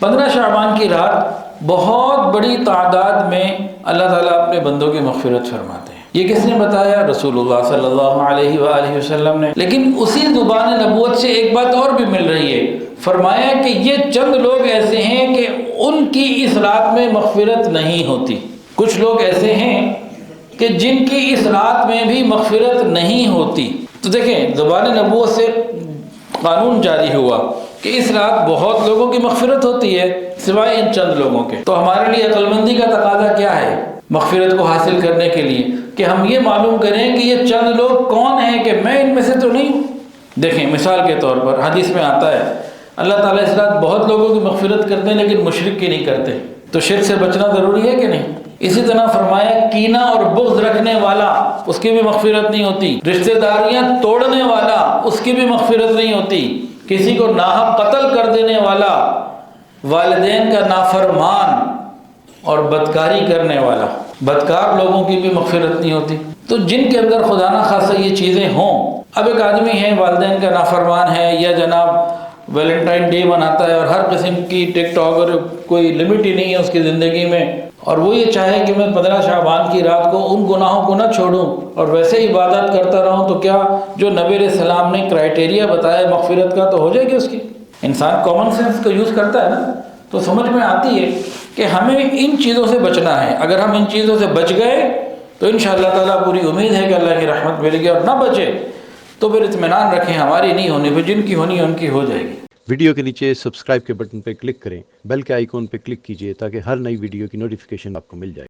15 شعبان کی رات بہت بڑی تعداد میں اللہ تعالیٰ اپنے بندوں کی مغفرت فرماتے ہیں۔ یہ کس نے بتایا؟ رسول اللہ صلی اللہ علیہ وآلہ وسلم نے۔ لیکن اسی زبان نبوت سے ایک بات اور بھی مل رہی ہے، فرمایا کہ یہ چند لوگ ایسے ہیں کہ ان کی اس رات میں مغفرت نہیں ہوتی۔ کچھ لوگ ایسے ہیں کہ جن کی اس رات میں بھی مغفرت نہیں ہوتی۔ تو دیکھیں، زبان نبوت سے قانون جاری ہوا کہ اس رات بہت لوگوں کی مغفرت ہوتی ہے سوائے ان چند لوگوں کے۔ تو ہمارے لیے عقل مندی کا تقاضا کیا ہے مغفرت کو حاصل کرنے کے لیے؟ کہ ہم یہ معلوم کریں کہ یہ چند لوگ کون ہیں، کہ میں ان میں سے تو نہیں ہوں۔ دیکھیں، مثال کے طور پر حدیث میں آتا ہے اللہ تعالیٰ اس رات بہت لوگوں کی مغفرت کرتے ہیں لیکن مشرک کی نہیں کرتے۔ تو شرک سے بچنا ضروری ہے کہ نہیں؟ اسی طرح فرمایا کینہ اور بغض رکھنے والا، اس کی بھی مغفرت نہیں ہوتی۔ رشتہ داریاں توڑنے والا، اس کی بھی مغفرت نہیں ہوتی۔ کسی کو ناحق قتل کر دینے والا، والدین کا نافرمان اور بدکاری کرنے والا، بدکار لوگوں کی بھی مغفرت نہیں ہوتی۔ تو جن کے اندر خدا نہ خواستہ یہ چیزیں ہوں، اب ایک آدمی ہے والدین کا نافرمان ہے، یا جناب ویلنٹائن ڈے مناتا ہے اور ہر قسم کی ٹک ٹاک اور کوئی لمٹ ہی نہیں ہے اس کی زندگی میں، اور وہ یہ چاہے کہ میں 15 شعبان کی رات کو ان گناہوں کو نہ چھوڑوں اور ویسے ہی عبادت کرتا رہوں، تو کیا جو نبی علیہ السلام نے کرائٹیریا بتایا مغفرت کا تو ہو جائے گی اس کی؟ انسان کامن سینس کو یوز کرتا ہے نا، تو سمجھ میں آتی ہے کہ ہمیں ان چیزوں سے بچنا ہے۔ اگر ہم ان چیزوں سے بچ گئے تو انشاءاللہ تعالیٰ پوری امید ہے کہ اللہ کی رحمت ملے گی، اور نہ بچے تو پھر اطمینان رکھیں ہماری نہیں ہونی، پھر جن کی ہونی ہے ان کی ہو جائے گی۔ ویڈیو کے نیچے سبسکرائب کے بٹن پہ کلک کریں، بیل کے آئیکن پہ کلک کیجئے تاکہ ہر نئی ویڈیو کی نوٹیفیکیشن آپ کو مل جائے۔